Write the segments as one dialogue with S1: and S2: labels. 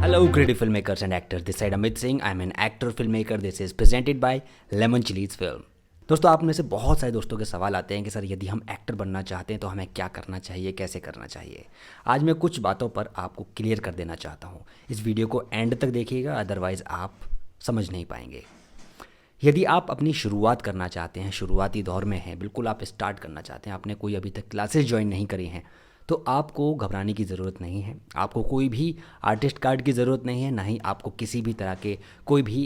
S1: Hello, creative filmmakers and actors. This side Amit Singh. I'm an actor filmmaker. This is presented by Lemon Chili's Film. दोस्तों, आप में से बहुत सारे दोस्तों के सवाल आते हैं कि सर यदि हम एक्टर बनना चाहते हैं तो हमें क्या करना चाहिए, कैसे करना चाहिए। आज मैं कुछ बातों पर आपको क्लियर कर देना चाहता हूँ। इस वीडियो को एंड तक देखिएगा, अदरवाइज़ आप समझ नहीं पाएंगे। यदि आप अपनी शुरुआत करना चाहते हैं, शुरुआती दौर में हैं, बिल्कुल आप स्टार्ट करना चाहते हैं, आपने कोई अभी तक क्लासेस ज्वाइन नहीं करी हैं, तो आपको घबराने की ज़रूरत नहीं है। आपको कोई भी आर्टिस्ट कार्ड की ज़रूरत नहीं है, ना ही आपको किसी भी तरह के कोई भी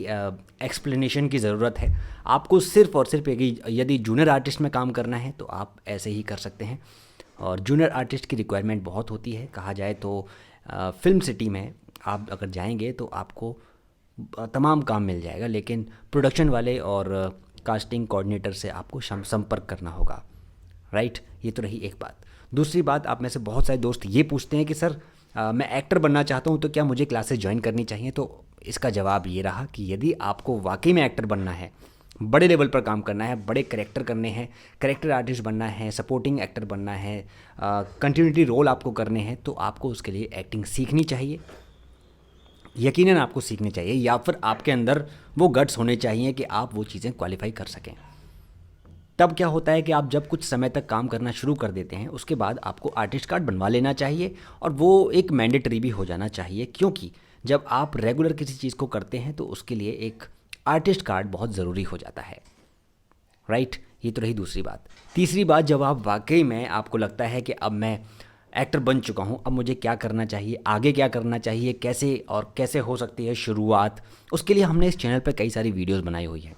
S1: एक्सप्लेनेशन की ज़रूरत है। आपको सिर्फ़ और सिर्फ यदि जूनियर आर्टिस्ट में काम करना है तो आप ऐसे ही कर सकते हैं। और जूनियर आर्टिस्ट की रिक्वायरमेंट बहुत होती है। कहा जाए तो फिल्म सिटी में आप अगर जाएंगे तो आपको तमाम काम मिल जाएगा, लेकिन प्रोडक्शन वाले और कास्टिंग कोऑर्डिनेटर से आपको संपर्क करना होगा। राइट, ये तो रही एक बात। दूसरी बात, आप में से बहुत सारे दोस्त ये पूछते हैं कि सर मैं एक्टर बनना चाहता हूँ तो क्या मुझे क्लासेस ज्वाइन करनी चाहिए। तो इसका जवाब ये रहा कि यदि आपको वाकई में एक्टर बनना है, बड़े लेवल पर काम करना है, बड़े कैरेक्टर करने हैं, कैरेक्टर आर्टिस्ट बनना है, सपोर्टिंग एक्टर बनना है, कंटिन्यूटी रोल आपको करने हैं, तो आपको उसके लिए एक्टिंग सीखनी चाहिए। यकीनन आपको सीखनी चाहिए, या फिर आपके अंदर वो गट्स होने चाहिए कि आप वो चीज़ें क्वालिफाई कर सकें। तब क्या होता है कि आप जब कुछ समय तक काम करना शुरू कर देते हैं, उसके बाद आपको आर्टिस्ट कार्ड बनवा लेना चाहिए, और वो एक मैंडेटरी भी हो जाना चाहिए, क्योंकि जब आप रेगुलर किसी चीज़ को करते हैं तो उसके लिए एक आर्टिस्ट कार्ड बहुत ज़रूरी हो जाता है। राइट, ये तो रही दूसरी बात। तीसरी बात, जब आप वाकई में आपको लगता है कि अब मैं एक्टर बन चुका हूँ, अब मुझे क्या करना चाहिए, आगे क्या करना चाहिए, कैसे और कैसे हो सकती है शुरुआत, उसके लिए हमने इस चैनल पर कई सारी वीडियोज़ बनाई हुई है।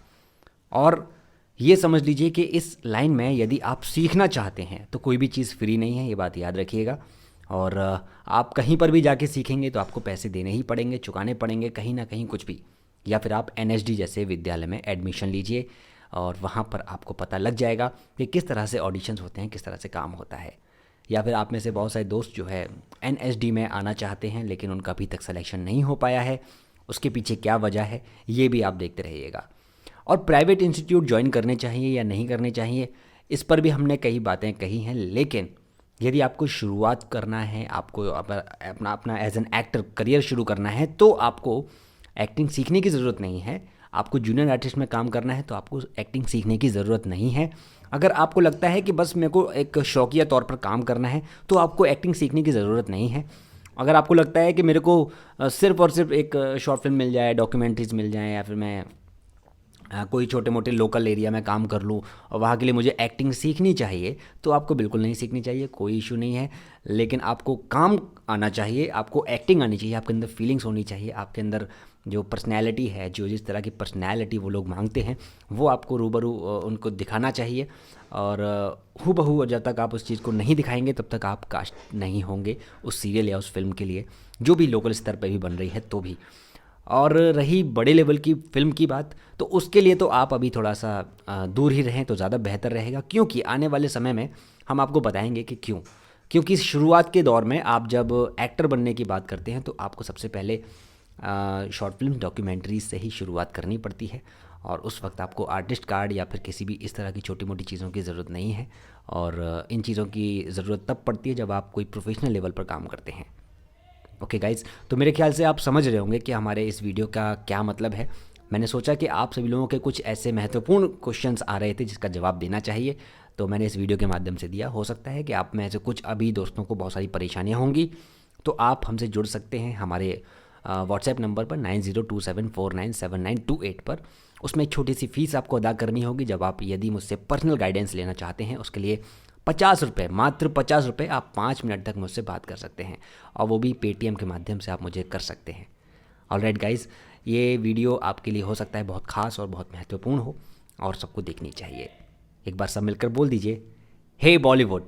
S1: और ये समझ लीजिए कि इस लाइन में यदि आप सीखना चाहते हैं तो कोई भी चीज़ फ्री नहीं है, ये बात याद रखिएगा। और आप कहीं पर भी जाके सीखेंगे तो आपको पैसे देने ही पड़ेंगे, चुकाने पड़ेंगे कहीं ना कहीं कुछ भी। या फिर आप एनएसडी जैसे विद्यालय में एडमिशन लीजिए और वहाँ पर आपको पता लग जाएगा कि किस तरह से ऑडिशंस होते हैं, किस तरह से काम होता है। या फिर आप में से बहुत सारे दोस्त जो है एनएसडी में आना चाहते हैं लेकिन उनका अभी तक सिलेक्शन नहीं हो पाया है, उसके पीछे क्या वजह है ये भी आप देखते रहिएगा। और प्राइवेट इंस्टीट्यूट ज्वाइन करने चाहिए या नहीं करने चाहिए, इस पर भी हमने कई बातें कही हैं। लेकिन यदि आपको शुरुआत करना है, आपको अपना अपना एज एन एक्टर करियर शुरू करना है, तो आपको एक्टिंग सीखने की ज़रूरत नहीं है। आपको जूनियर आर्टिस्ट में काम करना है तो आपको एक्टिंग सीखने की ज़रूरत नहीं है। अगर आपको लगता है कि बस मेरे को एक शौकिया तौर पर काम करना है तो आपको एक्टिंग सीखने की ज़रूरत नहीं है। अगर आपको लगता है कि मेरे को सिर्फ़ और सिर्फ एक शॉर्ट फिल्म मिल जाए, डॉक्यूमेंट्रीज़ मिल जाएँ, या फिर मैं कोई छोटे मोटे लोकल एरिया में काम कर लूँ और वहाँ के लिए मुझे एक्टिंग सीखनी चाहिए, तो आपको बिल्कुल नहीं सीखनी चाहिए, कोई इशू नहीं है। लेकिन आपको काम आना चाहिए, आपको एक्टिंग आनी चाहिए, आपके अंदर फीलिंग्स होनी चाहिए, आपके अंदर जो पर्सनैलिटी है, जो जिस तरह की पर्सनैलिटी वो लोग मांगते हैं वो आपको रूबरू उनको दिखाना चाहिए। और हूबहू जब तक आप उस चीज़ को नहीं दिखाएंगे तब तक आप कास्ट नहीं होंगे उस सीरियल या उस फिल्म के लिए, जो भी लोकल स्तर पर भी बन रही है तो भी। और रही बड़े लेवल की फ़िल्म की बात, तो उसके लिए तो आप अभी थोड़ा सा दूर ही रहें तो ज़्यादा बेहतर रहेगा, क्योंकि आने वाले समय में हम आपको बताएंगे कि क्यों। क्योंकि शुरुआत के दौर में आप जब एक्टर बनने की बात करते हैं तो आपको सबसे पहले शॉर्ट फिल्म डॉक्यूमेंट्रीज से ही शुरुआत करनी पड़ती है, और उस वक्त आपको आर्टिस्ट कार्ड या फिर किसी भी इस तरह की छोटी मोटी चीज़ों की ज़रूरत नहीं है। और इन चीज़ों की ज़रूरत तब पड़ती है जब आप कोई प्रोफेशनल लेवल पर काम करते हैं। ओके गाइज़, तो मेरे ख्याल से आप समझ रहे होंगे कि हमारे इस वीडियो का क्या मतलब है। मैंने सोचा कि आप सभी लोगों के कुछ ऐसे महत्वपूर्ण क्वेश्चंस आ रहे थे जिसका जवाब देना चाहिए, तो मैंने इस वीडियो के माध्यम से दिया। हो सकता है कि आप में से कुछ अभी दोस्तों को बहुत सारी परेशानियां होंगी, तो आप हमसे जुड़ सकते हैं हमारे व्हाट्सएप नंबर पर 9027497928 पर। उसमें एक छोटी सी फ़ीस आपको अदा करनी होगी जब आप यदि मुझसे पर्सनल गाइडेंस लेना चाहते हैं। उसके लिए 50 रुपये, मात्र 50 रुपये, आप 5 मिनट तक मुझसे बात कर सकते हैं, और वो भी पेटीएम के माध्यम से आप मुझे कर सकते हैं। ऑलराइट गाइज़, ये वीडियो आपके लिए हो सकता है बहुत ख़ास और बहुत महत्वपूर्ण हो, और सबको देखनी चाहिए। एक बार सब मिलकर बोल दीजिए, हे बॉलीवुड।